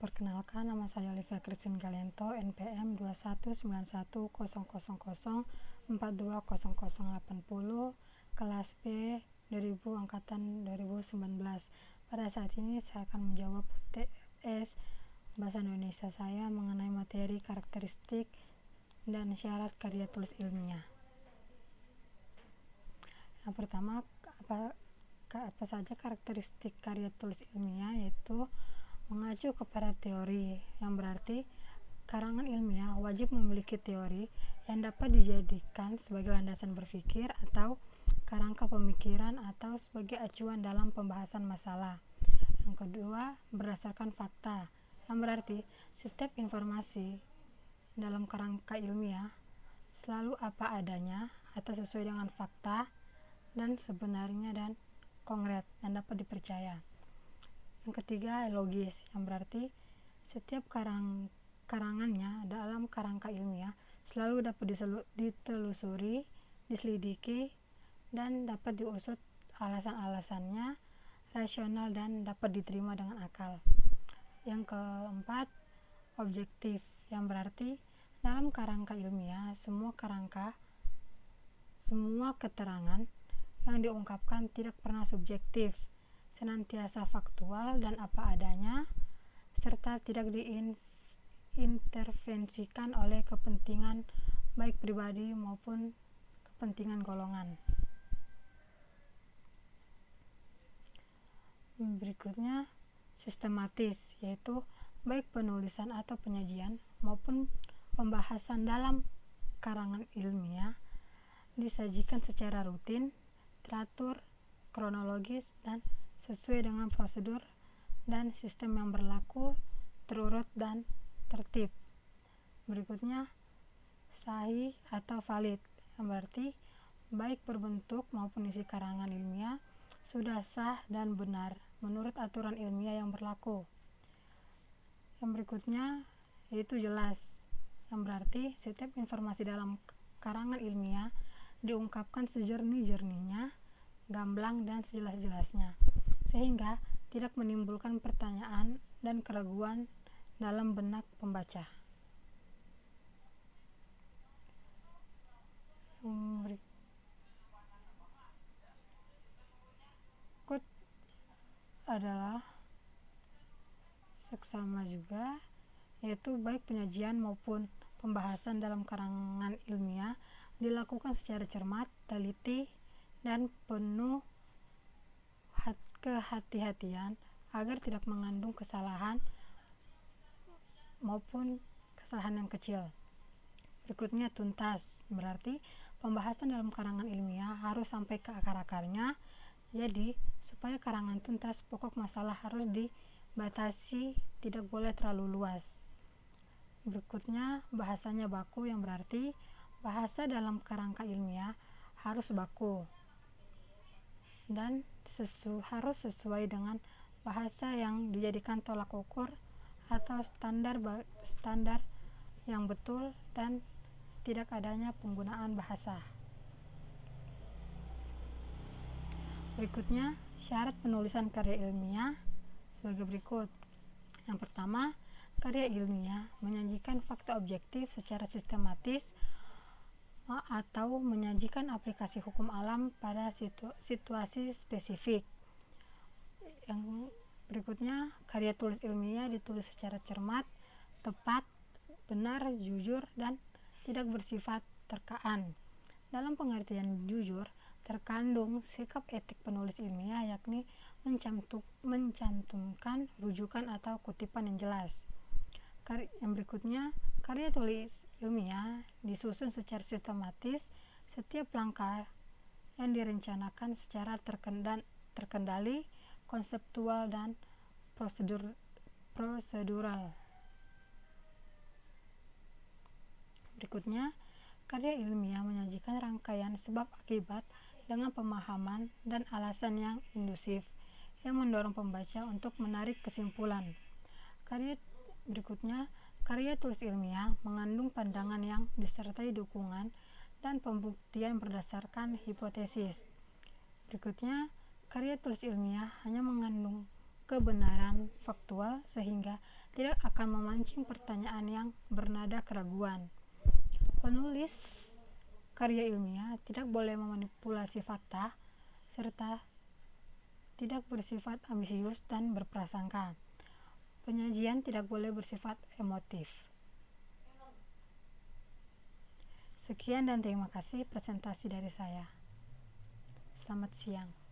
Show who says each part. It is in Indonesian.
Speaker 1: Perkenalkan, nama saya Olivia Christine Galento, NPM 2191004200080, kelas B 2000 angkatan 2019. Pada saat ini saya akan menjawab TS Bahasa Indonesia saya mengenai materi karakteristik dan syarat karya tulis ilmiah. Yang pertama, apa saja karakteristik karya tulis ilmiah, yaitu mengacu kepada teori, yang berarti karangan ilmiah wajib memiliki teori yang dapat dijadikan sebagai landasan berpikir atau kerangka pemikiran atau sebagai acuan dalam pembahasan masalah. Yang kedua, berdasarkan fakta, yang berarti setiap informasi dalam kerangka ilmiah selalu apa adanya atau sesuai dengan fakta dan sebenarnya dan konkret dan dapat dipercaya. Yang ketiga, logis, yang berarti setiap karangannya dalam kerangka ilmiah selalu dapat ditelusuri, diselidiki, dan dapat diusut alasan-alasannya rasional dan dapat diterima dengan akal. Yang keempat, objektif, yang berarti dalam kerangka ilmiah semua keterangan yang diungkapkan tidak pernah subjektif, senantiasa faktual dan apa adanya, serta tidak diintervensikan oleh kepentingan baik pribadi maupun kepentingan golongan. Berikutnya, sistematis, yaitu baik penulisan atau penyajian maupun pembahasan dalam karangan ilmiah disajikan secara rutin, teratur, kronologis, dan sesuai dengan prosedur dan sistem yang berlaku, terurut dan tertib. Berikutnya, sahih atau valid, yang berarti baik berbentuk maupun isi karangan ilmiah sudah sah dan benar menurut aturan ilmiah yang berlaku. Yang berikutnya yaitu jelas, yang berarti setiap informasi dalam karangan ilmiah diungkapkan sejernih-jernihnya, gamblang dan sejelas-jelasnya, sehingga tidak menimbulkan pertanyaan dan keraguan dalam benak pembaca. Berikut adalah seksama juga, yaitu baik penyajian maupun pembahasan dalam karangan ilmiah dilakukan secara cermat, teliti, dan penuh kehati-hatian agar tidak mengandung kesalahan maupun kesalahan yang kecil. Berikutnya, tuntas, berarti pembahasan dalam karangan ilmiah harus sampai ke akar-akarnya. Jadi, supaya karangan tuntas, pokok masalah harus dibatasi, tidak boleh terlalu luas. Berikutnya, bahasanya baku, yang berarti bahasa dalam kerangka ilmiah harus baku dan harus sesuai dengan bahasa yang dijadikan tolak ukur atau standar yang betul dan tidak adanya penggunaan bahasa. Berikutnya, syarat penulisan karya ilmiah sebagai berikut. Yang pertama, karya ilmiah menyajikan fakta objektif secara sistematis atau menyajikan aplikasi hukum alam pada situasi spesifik. Yang berikutnya, karya tulis ilmiah ditulis secara cermat, tepat, benar, jujur, dan tidak bersifat terkaan. Dalam pengertian jujur, terkandung sikap etik penulis ilmiah, yakni mencantumkan rujukan atau kutipan yang jelas. Yang berikutnya, karya tulis ilmiah disusun secara sistematis, setiap langkah yang direncanakan secara terkendali, konseptual, dan prosedural. Berikutnya, karya ilmiah menyajikan rangkaian sebab akibat dengan pemahaman dan alasan yang indusif, yang mendorong pembaca untuk menarik kesimpulan. Berikutnya, karya tulis ilmiah mengandung pandangan yang disertai dukungan dan pembuktian berdasarkan hipotesis. Berikutnya, karya tulis ilmiah hanya mengandung kebenaran faktual sehingga tidak pertanyaan yang bernada keraguan. Penulis karya ilmiah tidak boleh memanipulasi fakta, serta tidak bersifat ambisius dan berprasangka. Penyajian tidak boleh bersifat emotif. Sekian dan terima kasih presentasi dari saya. Selamat siang.